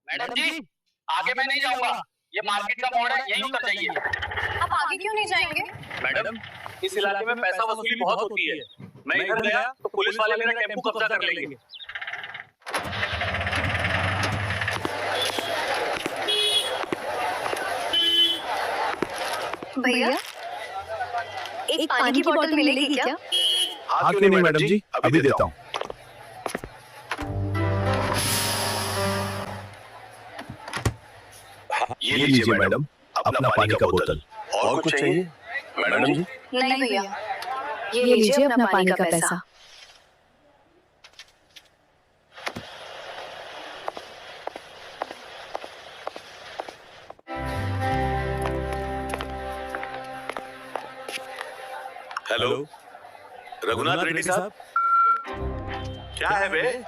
Madam जी, आगे मैं नहीं जाऊंगा। ये मार्केट का मोड़ है, यहीं उतर जाइए। आप आगे क्यों नहीं जाएंगे? मैडम, इस इलाके में पैसा वसूली बहुत होती है। मैं इधर गया तो पुलिस वाले मेरा टेम्पू कब्जा कर लेंगे। भैया, एक पानी की बोतल मिलेगी क्या? हाँ क्यों नहीं मैडम जी, अभी देता हूँ। ये लीजिए मैडम, अपना पानी का बोतल। और कुछ चाहिए मैडम जी? नहीं भैया, ये लीजिए अपना पानी का पैसा। हेलो, रघुनाथ रेड्डी साहब। क्या है बे?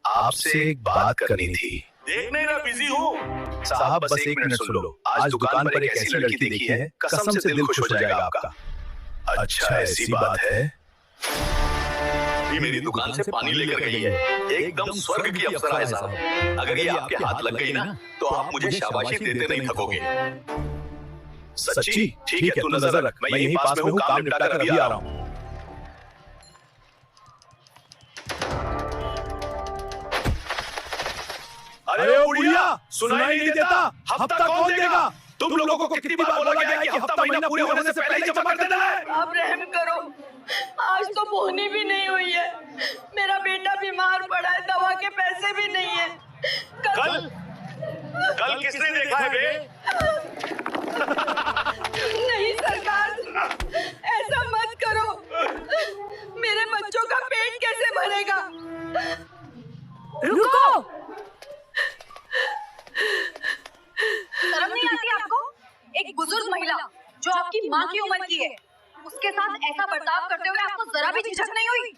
आपसे एक बात करनी थी। देखने ना बिजी हूँ। साहब बस एक मिनट सुन लो। आज दुकान पर एक ऐसी लड़की देखी है, कसम से दिल खुश हो जाएगा आपका। अच्छा ऐसी बात है। ये मेरी दुकान से पानी लेकर गई है। एकदम स्वर्ग की अप्सरा है साहब। अगर ये आपके हाथ लग गई ना, तो आप मुझे शाबाशी देते नहीं थकोगे। सच्ची? ठीक है, तू नजर रख, मैं यहीं पास में हूँ, काम निपटा कर अभी आ रहा हूँ। अरे बुढ़िया, सुनाई नहीं देता? हफ्ता कौन देगा? तुम लोगों को कितनी बार बोला गया है कि हफ्ता महीना पूरे होने से पहले ही जमा कर देना है? आप रहम करो, आज तो बोहनी भी नहीं हुई है। मेरा बेटा बीमार पड़ा है, दवा के पैसे भी नहीं है। कल किसने देखा है बे? नहीं सरकार, ऐसा मत करो। मेरे बच्चों का पेट कैसे भरेगा? रुको! शर्म नहीं आती आपको? एक बुजुर्ग महिला जो आपकी माँ की उम्र की है, उसके साथ ऐसा बर्ताव करते हुए आपको जरा भी झिझक नहीं हुई?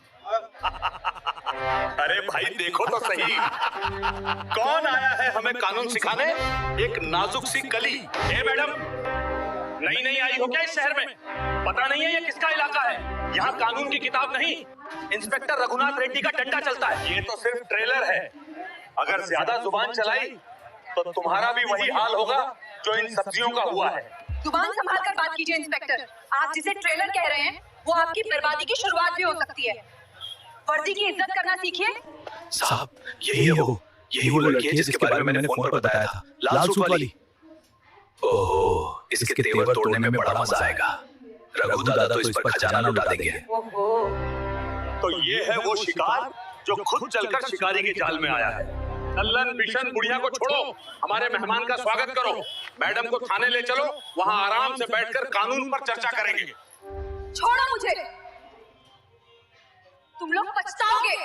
अरे भाई देखो तो सही, कौन आया है हमें कानून सिखाने? एक नाजुक सी कली। ए मैडम, नई आई हो क्या इस शहर में? पता नहीं है ये किसका इलाका है? यहाँ कानून की किताब नहीं, इंस्पेक्टर रघुनाथ रेड्डी का डंडा चलता है। ये तो सिर्फ ट्रेलर है। अगर ज्यादा जुबान चलाई तो तुम्हारा भी वही हाल होगा जो इन सब्जियों का हुआ है। जुबान संभाल कर बात कीजिए इंस्पेक्टर। आप जिसे ट्रेलर कह रहे हैं, वो आपकी बर्बादी की शुरुआत भी हो सकती है। वर्दी की इज्जत करना सीखिए। साहब, यही वो लड़की है जिसके बारे में मैंने फोन पर बताया था, लाल सूट वाली। ओहो, इसके तेवर तोड़ने में बड़ा मजा आएगा। रघु दादा तो इस पर खजाना लुटा देंगे। तो ये है वो शिकार जो खुद चलकर शिकारी के जाल में आया है। नल्लन बिशन बुढ़िया को छोड़ो, हमारे मेहमान का स्वागत करो। मैडम को थाने ले चलो, वहाँ आराम से बैठकर कानून पर चर्चा करेंगे। छोड़ो मुझे, तुम लोग पछताओगे।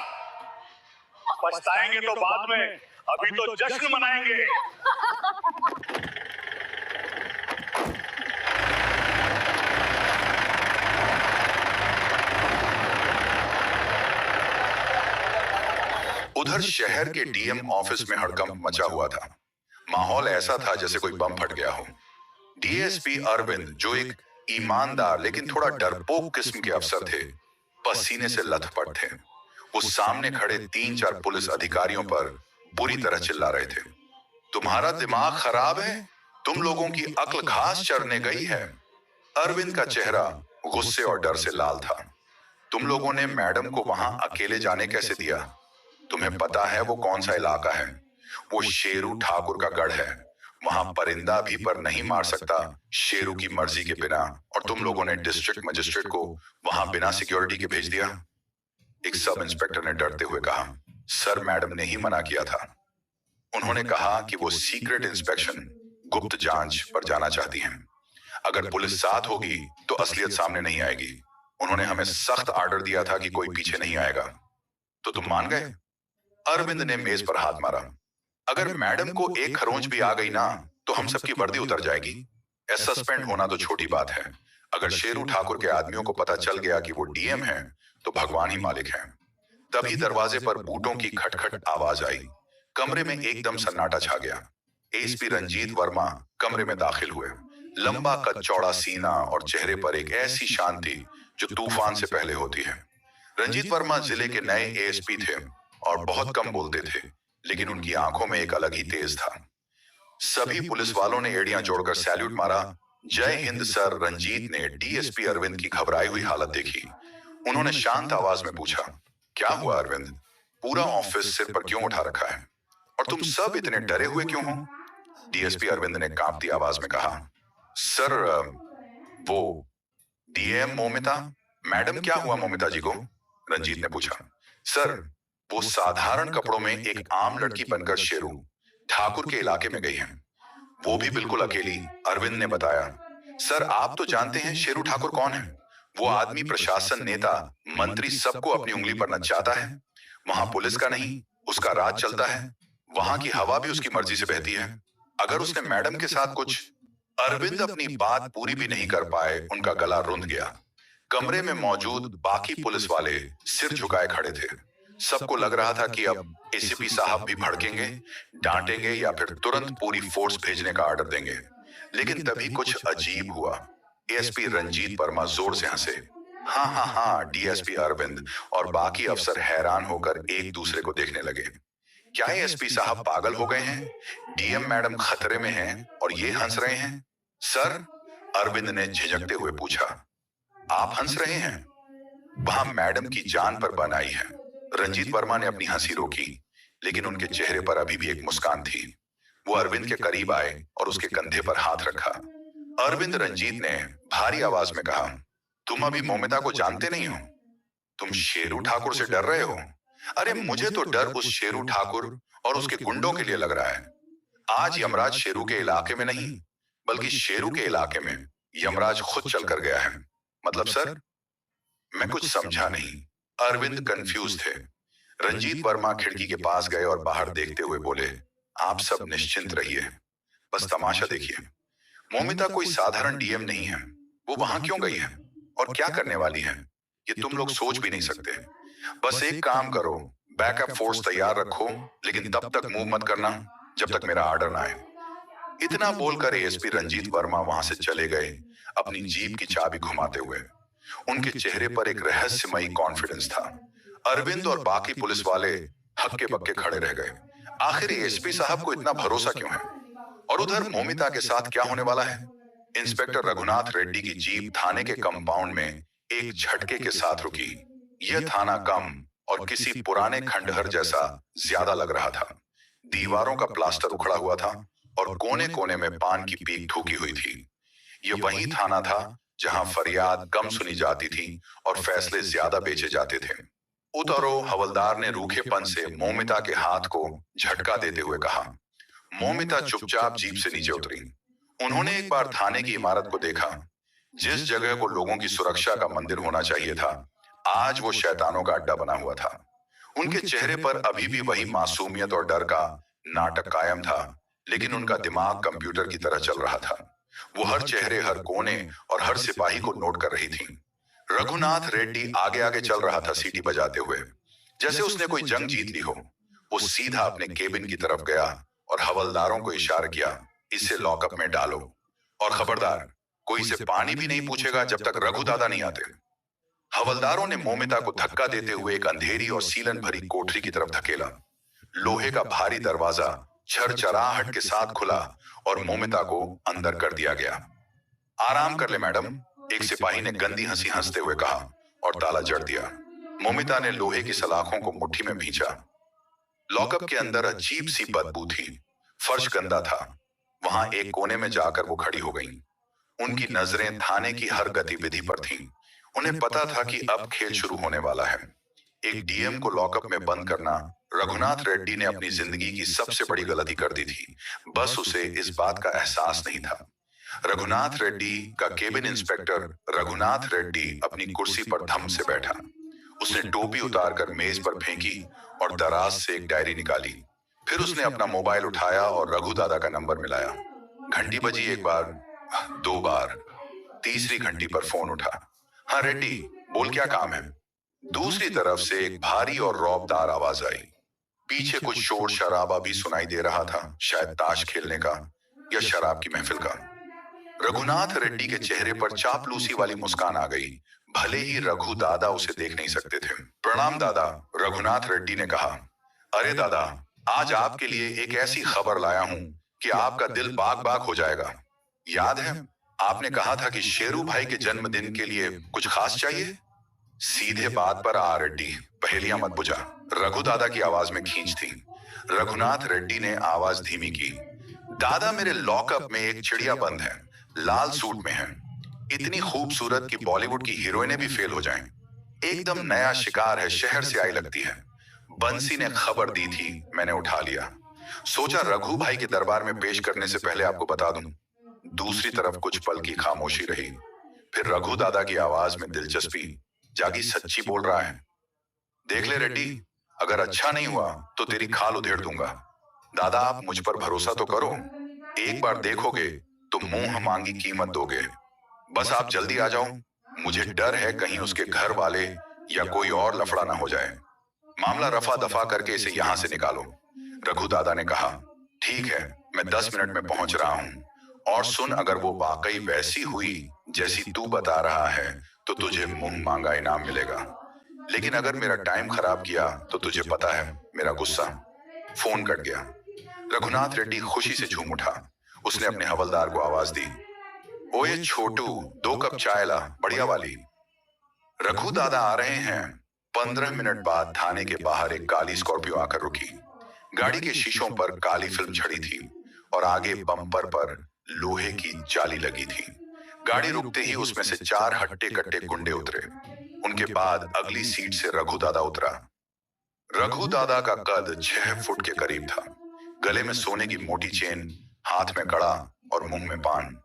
पछताएंगे तो बाद में, अभी तो जश्न मनाएंगे। उधर शहर के डीएम ऑफिस में हड़कंप मचा हुआ था। माहौल ऐसा था जैसे कोई बम फट गया हो। डीएसपी अरविंद, जो एक ईमानदार लेकिन थोड़ा डरपोक किस्म के अफसर थे, पसीने से लथपथ थे। वो सामने खड़े 3-4 पुलिस अधिकारियों पर बुरी तरह चिल्ला रहे थे। तुम्हारा दिमाग खराब है? तुम लोगों की अक्ल घास चरने गई है। अरविंद का चेहरा गुस्से और डर से लाल था। तुम लोगों ने मैडम को वहां अकेले जाने कैसे दिया? तुम्हें पता है वो कौन सा इलाका है? वो शेरू ठाकुर का गढ़ है। वहां परिंदा भी पर नहीं मार सकता शेरू की मर्जी के बिना। और तुम लोगों ने डिस्ट्रिक्ट मजिस्ट्रेट को वहां बिना सिक्योरिटी के भेज दिया। एक सब इंस्पेक्टर ने डरते हुए कहा, सर मैडम ने ही मना किया था। उन्होंने कहा कि वो सीक्रेट इंस्पेक्शन, गुप्त जांच पर जाना चाहती हैं। अगर पुलिस साथ होगी तो असलियत सामने नहीं आएगी। उन्होंने हमें सख्त आर्डर दिया था कि कोई पीछे नहीं आएगा। तो तुम मान गए? अरविंद ने मेज पर हाथ मारा। अगर मैडम को एक खरोंच भी आ गई ना, तो हम सबकी वर्दी उतर जाएगी। सस्पेंड होना तो छोटी बात है। अगर शेरू ठाकुर के आदमियों को पता चल गया कि वो डीएम है, तो भगवान ही मालिक है। तभी दरवाजे पर बूटों की खटखट आवाज आई। कमरे में एकदम सन्नाटा छा गया। एसपी रंजीत वर्मा कमरे में दाखिल हुए। लंबा कद चौड़ा सीना और चेहरे पर एक ऐसी शांति जो तूफान से पहले होती है। रंजीत वर्मा जिले के नए एएसपी थे और बहुत कम बोलते थे, लेकिन उनकी आंखों में एक अलग ही तेज था। सभी पुलिस वालों ने एड़ियां जोड़कर सैल्यूट मारा। जय हिंद सर। रंजीत ने डीएसपी अरविंद की घबराई हुई हालत देखी। उन्होंने शांत आवाज में पूछा, क्या हुआ अरविंद? पूरा ऑफिस सिर पर क्यों उठा रखा है और तुम सब इतने डरे हुए क्यों हो? डीएसपी अरविंद ने कांपती आवाज में कहा, सर वो डीएम मोमिता। मैडम क्या हुआ मोमिता जी को? रंजीत ने पूछा। सर वो साधारण कपड़ों में एक आम लड़की बनकर शेरू ठाकुर के इलाके में गई है, वो भी बिल्कुल अकेली। अरविंद ने बताया। सर आप तो जानते हैं शेरू ठाकुर कौन है? वो आदमी प्रशासन, नेता, मंत्री सबको अपनी उंगली पर नचाता है। वहां पुलिस का नहीं, उसका राज चलता है। वहां की हवा भी उसकी मर्जी से बहती है। अगर उसने मैडम के साथ कुछ। अरविंद अपनी बात पूरी भी नहीं कर पाए, उनका गला रुंध गया। कमरे में मौजूद बाकी पुलिस वाले सिर झुकाए खड़े थे। सबको लग रहा था कि अब एसीपी साहब भी भड़केंगे, डांटेंगे या फिर तुरंत पूरी फोर्स भेजने का ऑर्डर देंगे। लेकिन तभी कुछ अजीब हुआ। एएसपी रंजीत वर्मा जोर से हंसे। हाँ हाँ हाँ, डीएसपी अरविंद और बाकी अफसर हैरान होकर एक दूसरे को देखने लगे। क्या एएसपी साहब पागल हो गए हैं? डीएम मैडम खतरे में हैं और ये हंस रहे हैं? सर, अरविंद ने झिझकते हुए पूछा, आप हंस रहे हैं? वहां मैडम की जान पर बन आई है। रंजीत वर्मा ने अपनी हंसी रोकी, लेकिन उनके चेहरे पर अभी भी एक मुस्कान थी। वो अरविंद के करीब आए और उसके कंधे पर हाथ रखा। अरविंद, रंजीत ने भारी आवाज में कहा, तुम अभी मोमिता को जानते नहीं हो? तुम शेरू ठाकुर से डर रहे हो? अरे मुझे तो डर उस शेरू ठाकुर और उसके गुंडों के लिए लग रहा है। आज यमराज शेरू के इलाके में नहीं, बल्कि शेरू के इलाके में यमराज खुद चलकर गया है। मतलब सर? मैं कुछ समझा नहीं। अरविंद कंफ्यूज थे। रंजीत वर्मा खिड़की के पास गए और बाहर देखते हुए बोले, आप सब निश्चिंत रहिए, बस तमाशा देखिए। मोमिता कोई साधारण डीएम नहीं है। वो वहां क्यों गई है और क्या करने वाली है, ये तुम लोग सोच भी नहीं सकते। बस एक काम करो, बैकअप फोर्स तैयार रखो, लेकिन तब तक मूव मत करना जब तक मेरा ऑर्डर ना आए। इतना बोलकर एएसपी रंजीत वर्मा वहां से चले गए, अपनी जीप की चाबी घुमाते हुए। उनके चेहरे पर एक रहस्यमयी कॉन्फिडेंस था। अरविंद और बाकी पुलिस वाले हक्के बक्के खड़े रह गए। आखिर एएसपी साहब को इतना भरोसा क्यों है? और उधर मोमिता के साथ क्या होने वाला है? इंस्पेक्टर रघुनाथ रेड्डी की जीप थाने के कंपाउंड में एक झटके के साथ रुकी। यह थाना कम और किसी पुराने खंडहर जैसा ज्यादा लग रहा था। दीवारों का प्लास्टर उखड़ा हुआ था और कोने कोने में पान की पीक ठोकी हुई थी। यह वही थाना था जहां फरियाद कम सुनी जाती थी और फैसले ज्यादा बेचे जाते थे। उतरो, हवलदार ने रूखेपन से मोमिता के हाथ को झटका देते हुए कहा। मोमिता चुपचाप जीप से नीचे उतरी। उन्होंने एक बार थाने की इमारत को देखा। जिस जगह को लोगों की सुरक्षा का मंदिर होना चाहिए था, आज वो शैतानों का अड्डा बना हुआ था। उनके चेहरे पर अभी भी वही मासूमियत और डर का नाटक कायम था, लेकिन उनका दिमाग कंप्यूटर की तरह चल रहा था। वो हर चेहरे, हर कोने और हर सिपाही को नोट कर रही थी। रघुनाथ रेड्डी आगे आगे चल रहा था, सीटी बजाते हुए, जैसे उसने कोई जंग जीत ली हो। वो सीधा अपने केबिन की तरफ गया और हवलदारों को इशारा किया, इसे लॉकअप में डालो और खबरदार, कोई से पानी भी नहीं पूछेगा जब तक रघु दादा नहीं आते। हवलदारों ने मोमिता को धक्का देते हुए एक अंधेरी और सीलन भरी कोठरी की तरफ धकेला। लोहे का भारी दरवाजा झरझराहट के साथ खुला और मोमिता को अंदर कर दिया गया। आराम कर ले मैडम, एक सिपाही ने गंदी हंसी हंसते हुए कहा और ताला जड़ दिया। मोमिता ने लोहे की सलाखों को मुट्ठी में भींचा। लॉकअप के अंदर अजीब सी बदबू थी। फर्श गंदा था। वहां एक कोने में जाकर वो खड़ी हो गईं। उनकी नजरें थाने की हर गतिविधि पर थीं। उन्हें पता था कि अब खेल शुरू होने वाला है। एक डीएम को लॉकअप में बंद करना रघुनाथ रेड्डी ने अपनी जिंदगी की सबसे बड़ी गलती कर दी थी। बस उसे इस बात का एहसास नहीं था। रघुनाथ रेड्डी का केबिन इंस्पेक्टर रघुनाथ रेड्डी अपनी कुर्सी पर धम से बैठा। उसने टोपी उतारकर मेज पर फेंकी और दराज से एक डायरी निकाली। फिर उसने अपना मोबाइल उठाया और रघु दादा का नंबर मिलाया। घंटी बजी, एक बार, दो बार, तीसरी घंटी पर फोन उठा। हाँ रेड्डी, बोल, क्या काम है? दूसरी तरफ से एक भारी और रौबदार आवाज आई। पीछे कुछ शोर शराबा भी सुनाई दे रहा था, शायद ताश खेलने का या शराब की महफिल का। रघुनाथ रेड्डी के चेहरे पर चापलूसी वाली मुस्कान आ गई, भले ही रघु दादा उसे देख नहीं सकते थे। प्रणाम दादा, रघुनाथ रेड्डी ने कहा। अरे दादा, आज आपके लिए एक ऐसी खबर लाया हूं कि आपका दिल बाग बाग हो जाएगा। याद है आपने कहा था कि शेरू भाई के जन्मदिन के लिए कुछ खास चाहिए? सीधे बात पर आ रेड्डी, पहेलियां मत बुझा। रघु दादा की आवाज में खींच थी। रघुनाथ रेड्डी ने आवाज धीमी की। दादा, मेरे लॉकअप में एक चिड़िया बंद है, लाल सूट में है, इतनी खूबसूरत कि बॉलीवुड की हीरोइनें भी फेल हो जाएं। एकदम नया शिकार है, शहर से आई लगती है। बंसी ने खबर दी थी, मैंने उठा लिया। सोचा रघु भाई के दरबार में पेश करने से पहले आपको बता दूं। दूसरी तरफ कुछ पल की खामोशी रही। फिर रघु दादा की आवाज में दिलचस्पी जागी। सच्ची बोल रहा है? देख ले रेड्डी, अगर अच्छा नहीं हुआ तो तेरी खाल उधेड़ दूंगा। दादा, आप मुझ पर भरोसा तो करो। एक बार देखोगे तो मुंह मांगी कीमत दोगे। बस आप जल्दी आ जाओ, मुझे डर है कहीं उसके घर वाले या कोई और लफड़ा ना हो जाए। मामला रफा दफा करके इसे यहां से निकालो। रघु दादा ने कहा। ठीक है, मैं 10 मिनट में पहुंच रहा हूं। और सुन, अगर वो वाकई वैसी हुई जैसी तू बता रहा है तो तुझे मुंह मांगा इनाम मिलेगा। लेकिन अगर मेरा टाइम खराब किया तो तुझे पता है मेरा गुस्सा। फोन कट गया। रघुनाथ रेड्डी खुशी से झूम उठा। उसने अपने हवलदार को आवाज दी, ओए छोटू, 2 कप चाय ला, बढ़िया वाली। रघु दादा आ रहे हैं। 15 मिनट बाद थाने के बाहर एक काली स्कॉर्पियो आकर रुकी। गाड़ी के शीशों पर काली फिल्म छड़ी थी और आगे बम्पर पर लोहे की जाली लगी थी। गाड़ी रुकते ही उसमें से 4 हट्टे कट्टे गुंडे उतरे। उनके बाद अगली सीट से रघु दादा उतरा। रघु दादा का कद 6 फुट के करीब था। गले में सोने की मोटी चेन, हाथ में कड़ा और मुंह में पान।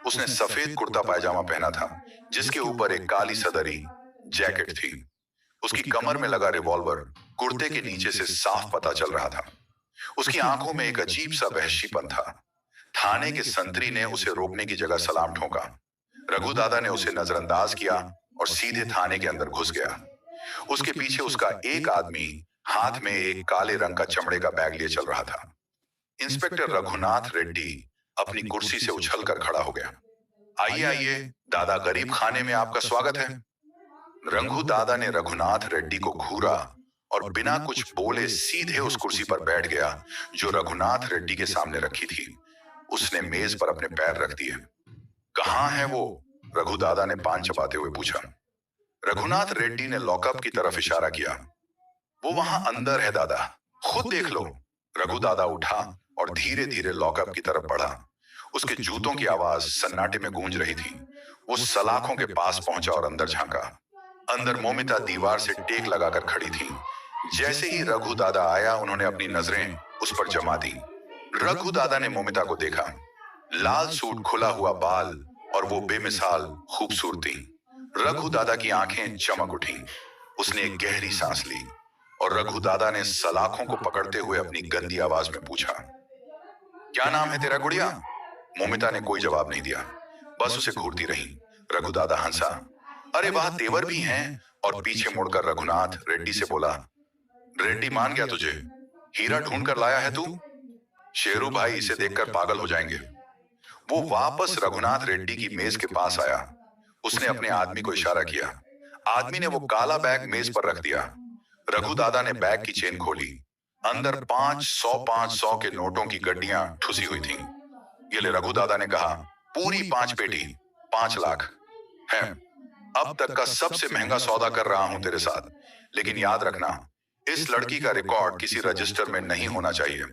उसने सफेद कुर्ता पायजामा पहना था जिसके ऊपर एक काली सदरी जैकेट थी। उसकी कमर में लगा रिवॉल्वर कुर्ते के नीचे से साफ पता चल रहा था। उसकी आंखों में एक अजीब सा वहशीपन था। थाने के संतरी ने उसे रोकने की जगह सलाम ठोका। रघु दादा ने उसे नजरअंदाज किया और सीधे थाने के अंदर घुस गया। उसके पीछे उसका एक आदमी हाथ में एक काले रंग का चमड़े का बैग लिए चल रहा था। इंस्पेक्टर रघुनाथ रेड्डी अपनी कुर्सी से उछलकर खड़ा हो गया। आइए आइए दादा, गरीब खाने में आपका स्वागत है। रघु दादा ने रघुनाथ रेड्डी को घूरा और बिना कुछ बोले सीधे उस कुर्सी पर बैठ गया जो रघुनाथ रेड्डी के सामने रखी थी। उसने मेज पर अपने पैर रख दिए। कहां है वो? रघु दादा ने पान चबाते हुए पूछा। रघुनाथ रेड्डी ने लॉकअप की तरफ इशारा किया। वो वहां अंदर है दादा, खुद देख लो। रघु दादा उठा और धीरे धीरे लॉकअप की तरफ बढ़ा। उसके जूतों की आवाज सन्नाटे में गूंज रही थी। वो सलाखों के पास पहुंचा और अंदर झांका। अंदर मोमिता दीवार से टेक लगाकर खड़ी थी। जैसे ही रघु दादा आया, उन्होंने अपनी नजरें उस पर जमा दी। रघु दादा ने मोमिता को देखा। लाल सूट, खुला हुआ बाल और वो बेमिसाल खूबसूरती। रघु दादा की आंखें चमक उठी। उसने एक गहरी सांस ली और रघु दादा ने सलाखों को पकड़ते हुए अपनी गंदी आवाज में पूछा, क्या नाम है तेरा गुड़िया? मोमिता ने कोई जवाब नहीं दिया, बस उसे घूरती रही। रघु दादा हंसा। अरे वाह, तेवर भी हैं। और पीछे मुड़कर रघुनाथ रेड्डी से बोला, रेड्डी मान गया तुझे? हीरा ढूंढ कर लाया है तू? शेरू भाई इसे देखकर पागल हो जाएंगे। वो वापस रघुनाथ रेड्डी की मेज के पास आया। उसने अपने आदमी को इशारा किया। आदमी ने वो काला बैग मेज पर रख दिया। रघु दादा ने बैग की चेन खोली। अंदर 500 के नोटों की गड्डियां ठुसी हुई थीं। ये ले, रघु दादा ने कहा, पूरी 5 पेटी, 5 लाख है। अब तक का सबसे महंगा सौदा कर रहा हूं तेरे साथ, लेकिन याद रखना, इस लड़की का रिकॉर्ड किसी रजिस्टर में नहीं होना चाहिए।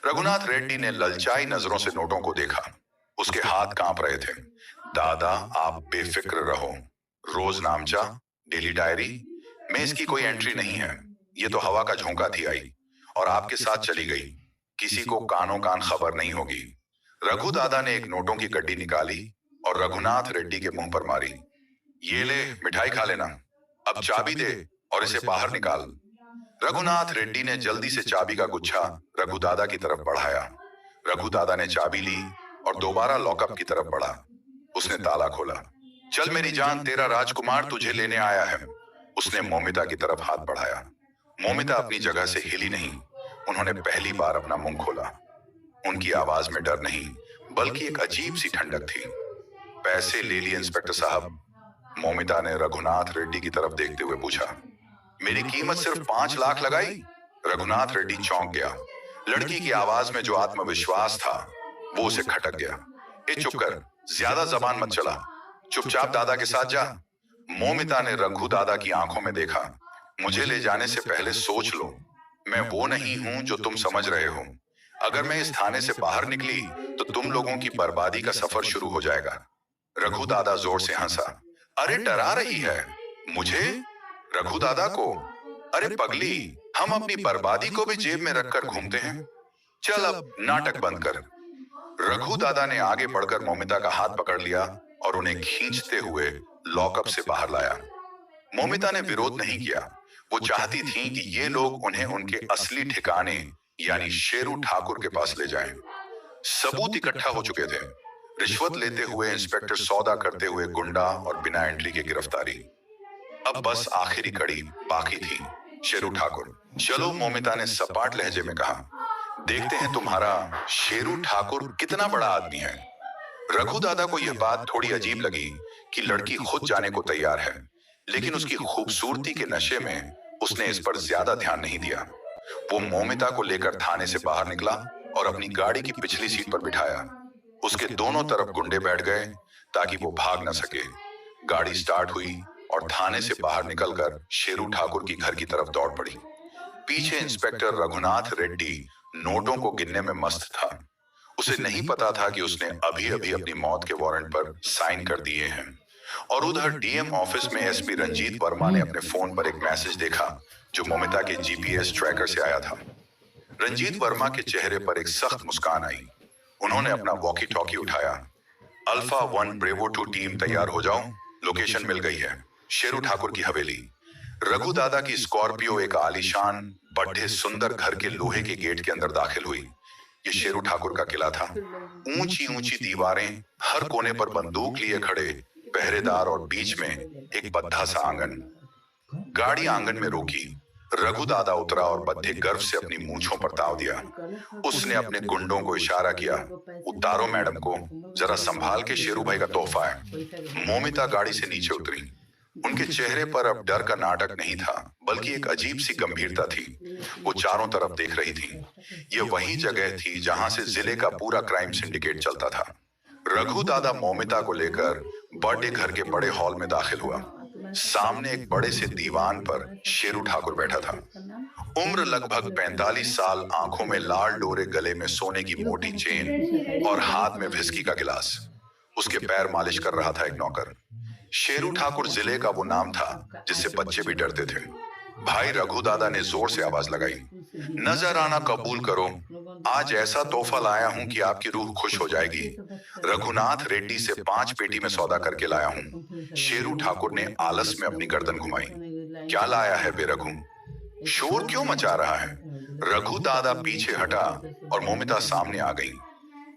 रघुनाथ रेड्डी ने ललचाई नजरों से नोटों को देखा। उसके हाथ कांप रहे थे। दादा, आप बेफिक्र रहो। रोज नामचा, डेली डायरी में इसकी कोई एंट्री नहीं है। ये तो हवा का झोंका थी आई और आपके साथ चली गई। किसी को कानों कान खबर नहीं होगी। रघु दादा ने एक नोटों की गड्डी निकाली और रघुनाथ रेड्डी के मुंह पर मारी। ये ले, मिठाई खा लेना। अब चाबी दे और इसे बाहर निकाल। रघुनाथ रेड्डी ने जल्दी से चाबी का गुच्छा रघु दादा की तरफ बढ़ाया। रघु दादा ने चाबी ली और दोबारा लॉकअप की तरफ बढ़ा। उसने ताला खोला। चल मेरी जान, तेरा राजकुमार तुझे लेने आया है। उसने मोमिता की तरफ हाथ बढ़ाया। मोमिता अपनी जगह से हिली नहीं। उन्होंने पहली बार अपना मुंह खोला। उनकी आवाज में डर नहीं, बल्कि एक अजीब सी ठंडक थी। पैसे ले लिए इंस्पेक्टर साहब? मोमिता ने रघुनाथ रेड्डी की तरफ देखते हुए पूछा। मेरी कीमत सिर्फ 5 लाख लगाई? रघुनाथ रेड्डी चौंक गया। लड़की की आवाज में जो आत्मविश्वास था वो उसे खटक गया। ए चुप कर, ज्यादा जबान मत चला, चुपचाप दादा के साथ जा। मोमिता ने रघु दादा की आंखों में देखा। मुझे ले जाने से पहले सोच लो, मैं वो नहीं हूं जो तुम समझ रहे हो। अगर मैं इस थाने से बाहर निकली तो तुम लोगों की बर्बादी का सफर शुरू हो जाएगा। रघु दादा जोर से हंसा। अरे डरा रही है मुझे? रघु दादा को? अरे पगली, हम अपनी बर्बादी को भी जेब में रखकर घूमते हैं। चल अब नाटक बंद कर। रघु दादा ने आगे बढ़कर मोमिता का हाथ पकड़ लिया और उन्हें खींचते हुए लॉकअप से बाहर लाया। मोमिता ने विरोध नहीं किया। वो चाहती थी कि ये लोग उन्हें उनके असली ठिकाने यानी शेरू ठाकुर के पास ले जाएं। सबूत इकट्ठा हो चुके थे। रिश्वत लेते हुए इंस्पेक्टर, सौदा करते हुए गुंडा और बिना एंट्री के गिरफ्तारी। अब बस आखिरी कड़ी बाकी थी, शेरू ठाकुर। चलो, मोमिता ने सपाट लहजे में कहा, देखते हैं तुम्हारा शेरू ठाकुर कितना बड़ा आदमी है। रघु दादा को यह बात थोड़ी अजीब लगी कि लड़की खुद जाने को तैयार है, लेकिन उसकी खूबसूरती के नशे में उसने इस पर ज्यादा ध्यान नहीं दिया। वो मोमिता को लेकर थाने से बाहर निकला और अपनी गाड़ी की पिछली सीट पर बिठाया। उसके दोनों तरफ गुंडे बैठ गए ताकि वो भाग न सके। गाड़ी स्टार्ट हुई और थाने से बाहर निकलकर शेरू ठाकुर की घर की तरफ दौड़ पड़ी। पीछे इंस्पेक्टर रघुनाथ रेड्डी नोटों को गिनने में मस्त था। उसे नहीं पता था कि उसने अभी अभी अपनी मौत के वारंट पर साइन कर दिए हैं। और उधर डीएम ऑफिस में एसपी रंजीत वर्मा ने अपने फोन पर एक मैसेज देखा जो मोमिता के जीपीएस ट्रैकर से आया था। रंजीत वर्मा के चेहरे पर एक सख्त मुस्कान आई। उन्होंने अपना वॉकी टॉकी उठाया। अल्फा 1 ब्रेवो 2 टीम तैयार हो जाओ, लोकेशन मिल गई है, शेरू ठाकुर की हवेली। रघु दादा की स्कॉर्पियो एक आलीशान बड़े सुंदर घर के लोहे के गेट के अंदर दाखिल हुई। ये शेरू ठाकुर का किला था। ऊंची ऊंची दीवारें, हर कोने पर बंदूक लिए खड़े पहरेदार और बीच में एक बद्धा सा आंगन। गाड़ी आंगन में रोकी। रघु दादा उतरा और बद्धे गर्व से अपनी मूंछों पर ताव दिया। उसने अपने गुंडों को इशारा किया, उतारो मैडम को, जरा संभाल के, शेरू भाई का तोहफा है। मोमिता गाड़ी से नीचे उतरी। उनके चेहरे पर अब डर का नाटक नहीं था, बल्कि एक अजीब सी गंभीरता थी। वो चारों तरफ देख रही थी। ये वही जगह थी जहां से जिले का पूरा क्राइम सिंडिकेट चलता था। रघु दादा मोमिता को लेकर बर्थडे घर के बड़े हॉल में दाखिल हुआ। सामने एक बड़े से दीवान पर शेरू ठाकुर बैठा था। उम्र लगभग 45 साल, आंखों में लाल डोरे, गले में सोने की मोटी चेन और हाथ में विस्की का गिलास। उसके पैर मालिश कर रहा था एक नौकर। शेरू ठाकुर जिले का वो नाम था जिससे बच्चे भी डरते थे। भाई, रघु दादा ने जोर से आवाज लगाई, नजर आना कबूल करो। आज ऐसा तोहफा लाया हूं कि आपकी रूह खुश हो जाएगी। रघुनाथ रेड्डी से 5 पेटी में सौदा करके लाया हूं। शेरू ठाकुर ने आलस में अपनी गर्दन घुमाई। क्या लाया है बेरघु? शोर क्यों मचा रहा है? रघु दादा पीछे हटा और मोमिता सामने आ गई।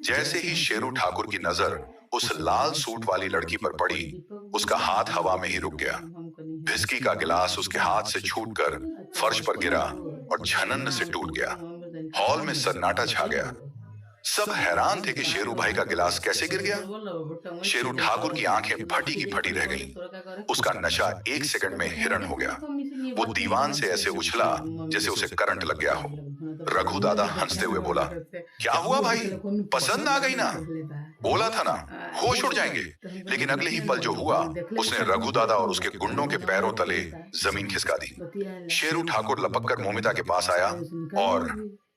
जैसे ही शेरू ठाकुर की नजर उस लाल सूट वाली लड़की पर पड़ी, उसका हाथ हवा में ही रुक गया। विस्की का गिलास उसके हाथ से छूटकर फर्श पर गिरा और झनन से टूट गया। हॉल में सन्नाटा छा गया। सब हैरान थे कि शेरू भाई का गिलास कैसे गिर गया। शेरू ठाकुर की आंखें फटी की फटी रह गईं। उसका नशा 1 सेकंड में हिरण हो गया। वो दीवान से ऐसे उछला जैसे उसे करंट लग गया हो। रघु दादा हंसते हुए बोला, क्या हुआ भाई, पसंद आ गई ना? बोला था ना होश उड़ जाएंगे। लेकिन अगले ही पल जो हुआ, उसने रघु दादा और उसके गुंडों के पैरों तले जमीन खिसका दी। शेरू ठाकुर लपक कर मोमिता के पास आया और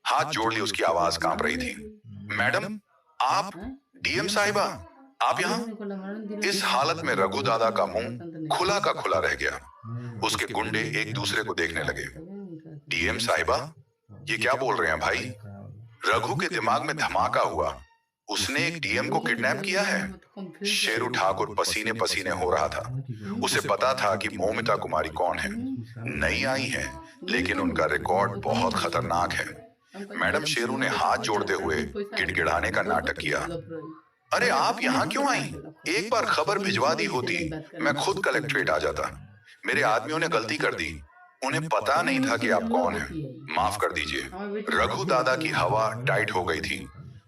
हाथ जोड़ ली। उसकी आवाज कांप रही थी। मैडम, आप? डीएम साहिबा, आप यहाँ? इस हालत में रघु दादा का मुंह खुला का खुला रह गया। उसके गुंडे एक दूसरे को देखने लगे। डीएम साहिबा, ये क्या बोल रहे हैं भाई? रघु के दिमाग में धमाका हुआ। उसने एक डीएम को किडनैप किया है? शेरू ठाकुर पसीने पसीने हो रहा था। उसे पता था कि मोमिता कुमारी कौन है। नई आई है, लेकिन उनका रिकॉर्ड बहुत खतरनाक है। मैडम, शेरू ने हाथ जोड़ते हुए गिड़गिड़ाने का नाटक किया। अरे आप यहाँ क्यों आई? एक बार खबर भिजवा दी होती, मैं खुद कलेक्ट्रेट आ जाता। मेरे आदमियों ने गलती कर दी। उन्हें पता नहीं था कि आप कौन हैं। माफ कर दीजिए। रघु दादा की हवा टाइट हो गई थी।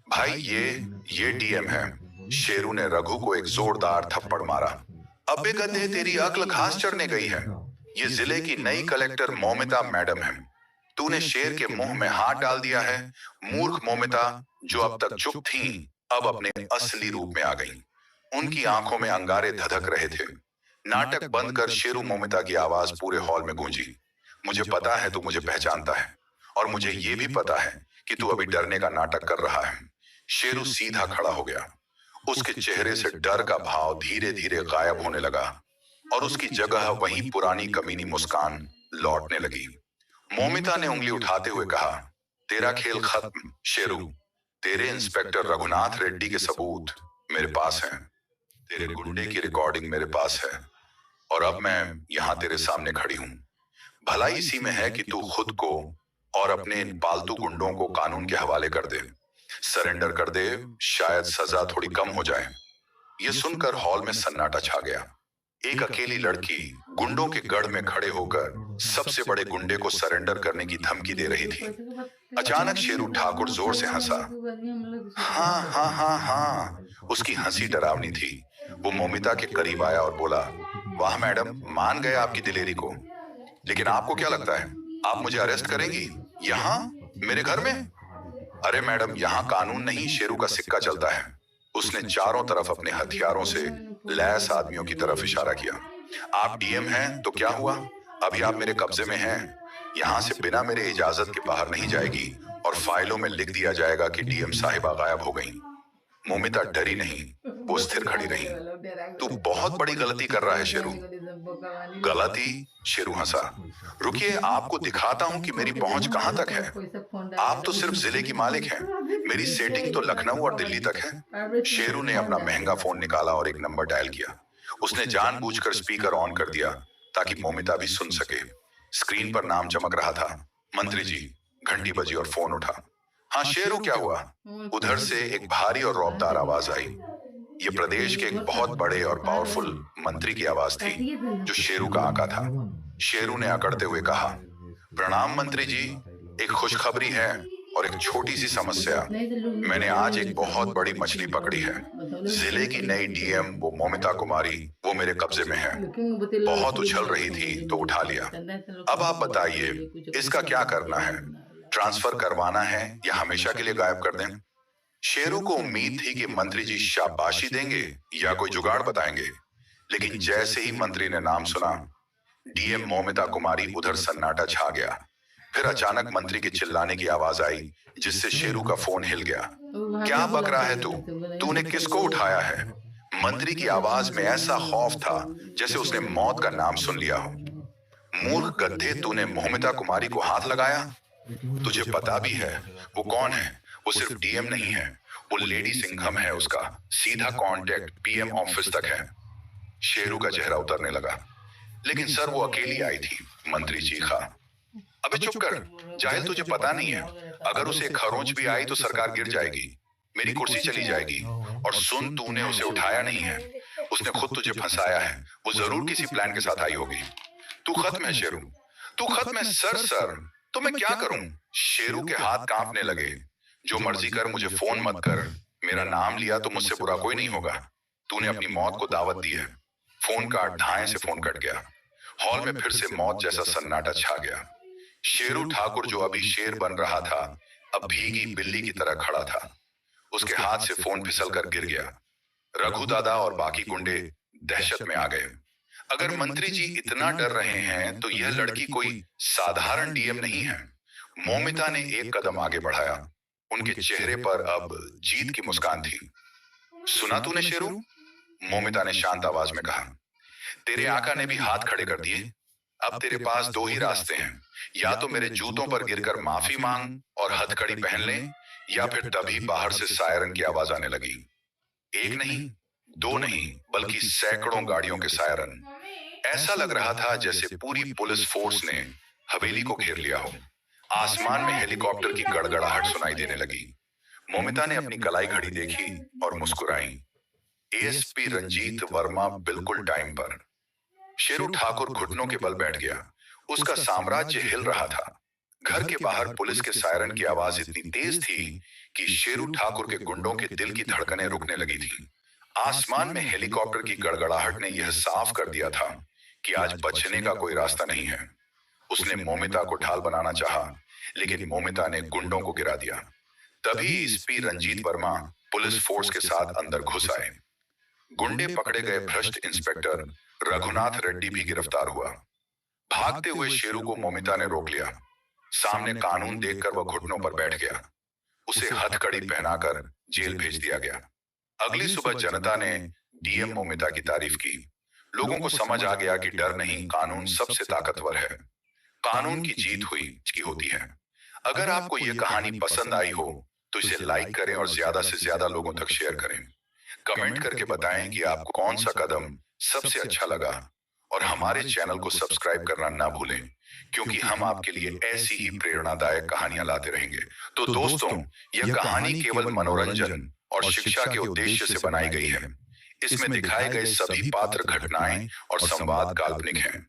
भाई, ये डीएम है। शेरू ने रघु को एक जोरदार थप्पड़ मारा। अबे गधे, तेरी अक्ल घास चढ़ने गई है। ये जिले की नई कलेक्टर मोमिता मैडम है। तूने शेर के मुंह में हाथ डाल दिया है। मूर्ख मोमिता, जो अब तक चुप थी, अब अपने असली रूप में आ गई। उनकी आंखों में अंगारे धधक रहे थे। नाटक बंद कर शेरू मोमिता की आवाज पूरे हॉल में गूंजी। मुझे पता है तू मुझे पहचानता है, और मुझे ये भी पता है कि तू अभी डरने का नाटक कर रहा है। शेरू सीधा खड़ा हो गया। उसके चेहरे से डर का भाव धीरे धीरे गायब होने लगा और उसकी जगह वही पुरानी कमीनी मुस्कान लौटने लगी। मोमिता ने उंगली उठाते हुए कहा, तेरा खेल खत्म शेरू। तेरे इंस्पेक्टर रघुनाथ रेड्डी के सबूत मेरे पास हैं। तेरे गुंडे की रिकॉर्डिंग मेरे पास है, और अब मैं यहां तेरे सामने खड़ी हूं। भलाई इसी में है कि तू खुद को और अपने इन पालतू गुंडों को कानून के हवाले कर दे। सरेंडर कर दे, शायद सजा थोड़ी कम हो जाए। यह सुनकर हॉल में सन्नाटा छा गया। एक अकेली लड़की गुंडों के गढ़ में खड़े होकर सबसे बड़े गुंडे को सरेंडर करने की धमकी दे रही थी। अचानक शेरू ठाकुर जोर से हंसा। हाँ हाँ हाँ हाँ, उसकी हंसी डरावनी थी। वो मोमिता के करीब आया और बोला, वाह मैडम, मान गए आपकी दिलेरी को। लेकिन आपको क्या लगता है आप मुझे अरेस्ट करेंगी यहाँ मेरे घर में? अरे मैडम, यहाँ कानून नहीं, शेरू का सिक्का चलता है। उसने चारों तरफ अपने हथियारों से लैस आदमियों की तरफ इशारा किया। आप डीएम हैं तो क्या हुआ, अभी आप मेरे कब्जे में हैं। यहाँ से बिना मेरे इजाजत के बाहर नहीं जाएगी, और फाइलों में लिख दिया जाएगा कि डीएम साहिबा गायब हो गई। मोमिता डरी नहीं, वो स्थिर खड़ी रही। तू बहुत बड़ी गलती कर रहा है शेरू। गलती? शेरू हंसा। रुकिए, आपको दिखाता हूं कि मेरी पहुंच कहां तक है। आप तो सिर्फ जिले की मालिक हैं, मेरी सेटिंग तो लखनऊ और दिल्ली तक है। शेरू ने अपना महंगा फोन निकाला और एक नंबर डायल किया। उसने जानबूझकर स्पीकर ऑन कर दिया ताकि मोमिता भी सुन सके। स्क्रीन पर नाम चमक रहा था, मंत्री जी। घंटी बजी और फोन उठा। हाँ शेरू, क्या हुआ? उधर से एक भारी और रौबदार आवाज आई। ये प्रदेश के एक बहुत बड़े और पावरफुल मंत्री की आवाज थी, जो शेरू का आका था। शेरू ने अकड़ते हुए कहा, प्रणाम मंत्री जी, एक खुशखबरी है और एक छोटी सी समस्या। मैंने आज एक बहुत बड़ी मछली पकड़ी है। जिले की नई डीएम वो मोमिता कुमारी, वो मेरे कब्जे में है। बहुत उछल रही थी तो उठा लिया। अब आप बताइए, इसका क्या करना है? ट्रांसफर करवाना है या हमेशा के लिए गायब कर दें? शेरू को उम्मीद थी कि मंत्री जी शाबाशी देंगे या कोई जुगाड़ बताएंगे, लेकिन जैसे ही मंत्री ने नाम सुना, डीएम मोमिता कुमारी, उधर सन्नाटा छा गया। फिर अचानक मंत्री के चिल्लाने की आवाज आई, जिससे शेरू का फोन हिल गया। क्या बक रहा है तू? तूने किसको उठाया है? मंत्री की आवाज में ऐसा खौफ था जैसे उसने मौत का नाम सुन लिया हो। मूर्ख गधे, तूने मोमिता कुमारी को हाथ लगाया? तुझे पता भी है वो कौन है? वो सिर्फ डीएम नहीं है, वो लेडी सिंघम है। उसका सीधा कांटेक्ट पीएम ऑफिस तक है। शेरू का चेहरा उतरने लगा। लेकिन सर, वो अकेली आई थी, मंत्री चीखा। अबे चुप कर जाहिल, तुझे पता नहीं है, अगर उसे एक खरोंच भी आई तो सरकार गिर जाएगी, मेरी कुर्सी चली जाएगी। और सुन, तूने उसे उठाया नहीं है, उसने खुद तुझे फंसाया है। वो जरूर किसी प्लान के साथ आई होगी। तू खत्म है शेरू, तू खत्म है। सर तो मैं क्या करूं? शेरू के हाथ कांपने लगे। जो मर्जी कर, मुझे फोन मत कर। मेरा नाम लिया तो मुझसे बुरा कोई नहीं होगा। तूने अपनी मौत को दावत दी है। फोन काट। ढाए से फोन कट गया। हॉल में फिर से मौत जैसा सन्नाटा छा गया। शेरू ठाकुर, जो अभी शेर बन रहा था, अब भीगी बिल्ली की तरह खड़ा था। उसके हाथ से फोन फिसल कर गिर गया। रघु दादा और बाकी गुंडे दहशत में आ गए। अगर मंत्री जी इतना डर रहे हैं तो यह लड़की कोई साधारण डीएम नहीं है। मोमिता ने एक कदम आगे बढ़ाया। उनके चेहरे पर अब जीत की मुस्कान थी। सुना तूने शेरू? मोमिता ने शांत आवाज में कहा। तेरे आका ने भी हाथ खड़े कर दिए। अब तेरे पास दो ही रास्ते हैं, या तो मेरे जूतों पर गिरकर माफी मांग और हथकड़ी पहन ले, या फिर तभी बाहर से सायरन की आवाज आने लगी। एक नहीं, दो नहीं, बल्कि सैकड़ों गाड़ियों के सायरन। ऐसा लग रहा था जैसे पूरी पुलिस फोर्स ने हवेली को घेर लिया हो। आसमान में हेलीकॉप्टर की गड़गड़ाहट सुनाई देने लगी। मोमिता ने अपनी कलाई घड़ी देखी और मुस्कुराई। एएसपी रंजीत वर्मा बिल्कुल टाइम पर। शेरू ठाकुर घुटनों के बल बैठ गया। उसका साम्राज्य हिल रहा था। घर के बाहर पुलिस के सायरन की आवाज इतनी तेज थी कि शेरू ठाकुर के गुंडों के दिल की धड़कनें रुकने लगी थी। आसमान में हेलीकॉप्टर की गड़गड़ाहट ने यह साफ कर दिया था कि आज बचने का कोई रास्ता नहीं है। उसने मोमिता को ढाल बनाना चाहा, लेकिन मोमिता ने गुंडों को गिरा दिया। तभी SP Ranjit Verma police force के साथ अंदर घुस आए। गुंडे पकड़े गए भ्रष्ट इंस्पेक्टर रघुनाथ रेड्डी भी गिरफ्तार हुआ। भागते हुए शेरू को मोमिता ने रोक लिया। सामने कानून देखकर वह घुटनों पर बैठ गया। उसे हथकड़ी पहनाकर जेल भेज दिया गया। अगली सुबह जनता ने डीएम मोमिता की तारीफ की। लोगों को समझ आ गया कि डर नहीं, कानून सबसे ताकतवर है। कानून की जीत हुई की होती है। अगर आपको यह कहानी पसंद आई हो तो इसे लाइक करें और ज्यादा से ज्यादा लोगों तक शेयर करें। कमेंट करके बताएं कि आपको कौन सा कदम सबसे अच्छा लगा और हमारे चैनल को सब्सक्राइब करना ना भूलें, क्योंकि हम आपके लिए ऐसी ही प्रेरणादायक कहानियां लाते रहेंगे। तो दोस्तों, यह कहानी केवल मनोरंजन और शिक्षा के उद्देश्य से बनाई गई है। इसमें दिखाए गए सभी पात्र, घटनाएं और संवाद काल्पनिक हैं।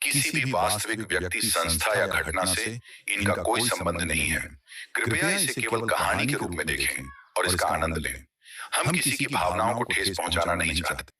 किसी भी वास्तविक व्यक्ति, संस्था या घटना से इनका कोई संबंध नहीं है। कृपया इसे केवल कहानी के रूप में देखें और इसका आनंद लें। हम किसी की भावनाओं को ठेस पहुंचाना नहीं चाहते।